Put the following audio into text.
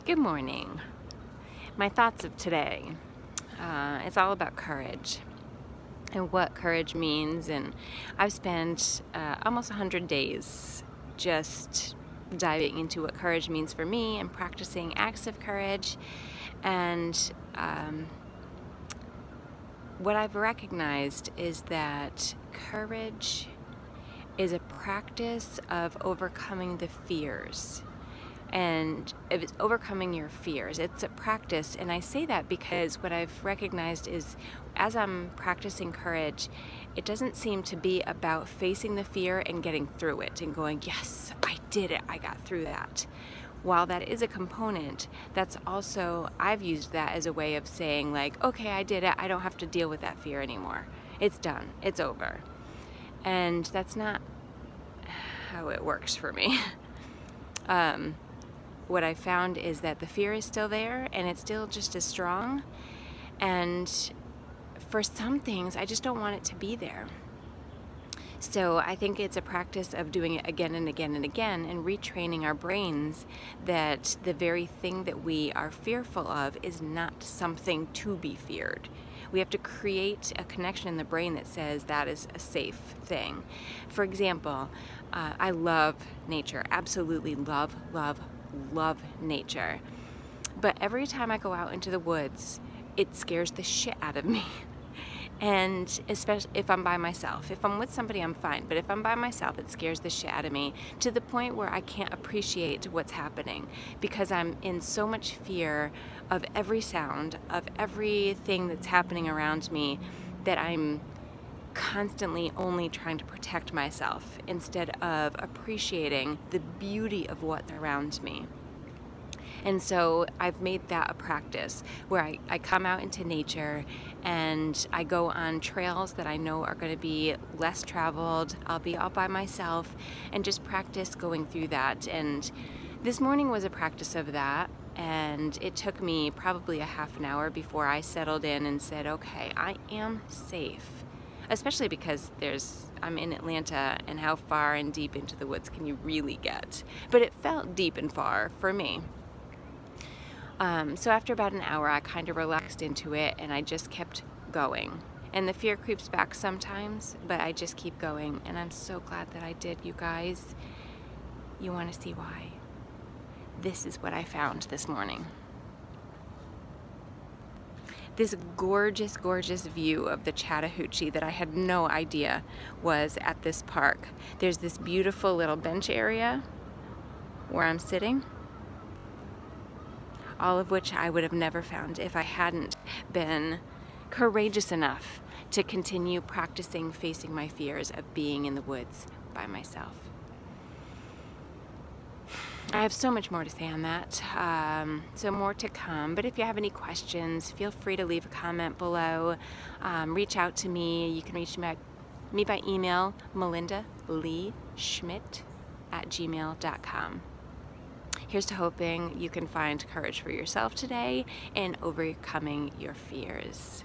Good morning. My thoughts of today. It's all about courage and what courage means. And I've spent almost 100 days just diving into what courage means for me and practicing acts of courage. And what I've recognized is that courage is a practice of overcoming the fears. And if it's overcoming your fears, it's a practice. And I say that because what I've recognized is as I'm practicing courage, it doesn't seem to be about facing the fear and getting through it and going, yes, I did it, I got through that. While that is a component, that's also, I've used that as a way of saying like, okay, I did it, I don't have to deal with that fear anymore. It's done, it's over. And that's not how it works for me. What I found is that the fear is still there and it's still just as strong. And for some things, I just don't want it to be there. So I think it's a practice of doing it again and again and again and retraining our brains that the very thing that we are fearful of is not something to be feared. We have to create a connection in the brain that says that is a safe thing. For example, I love nature, absolutely love nature. But every time I go out into the woods, it scares the shit out of me. And especially if I'm by myself. If I'm with somebody, I'm fine. But if I'm by myself, it scares the shit out of me to the point where I can't appreciate what's happening because I'm in so much fear of every sound, of everything that's happening around me, that I'm constantly only trying to protect myself instead of appreciating the beauty of what's around me. And so I've made that a practice where I come out into nature and I go on trails that I know are going to be less traveled. I'll be all by myself and just practice going through that. And this morning was a practice of that. And it took me probably a half an hour before I settled in and said, okay, I am safe. Especially because I'm in Atlanta, and how far and deep into the woods can you really get? But it felt deep and far for me. So after about an hour, I kind of relaxed into it and I just kept going. And the fear creeps back sometimes, but I just keep going. And I'm so glad that I did, you guys. You want to see why? This is what I found this morning. This gorgeous, gorgeous view of the Chattahoochee that I had no idea was at this park. There's this beautiful little bench area where I'm sitting, all of which I would have never found if I hadn't been courageous enough to continue practicing facing my fears of being in the woods by myself. I have so much more to say on that, so more to come. But if you have any questions, feel free to leave a comment below. Reach out to me. You can reach me by email, melindaleeschmidt@gmail.com. Here's to hoping you can find courage for yourself today and overcoming your fears.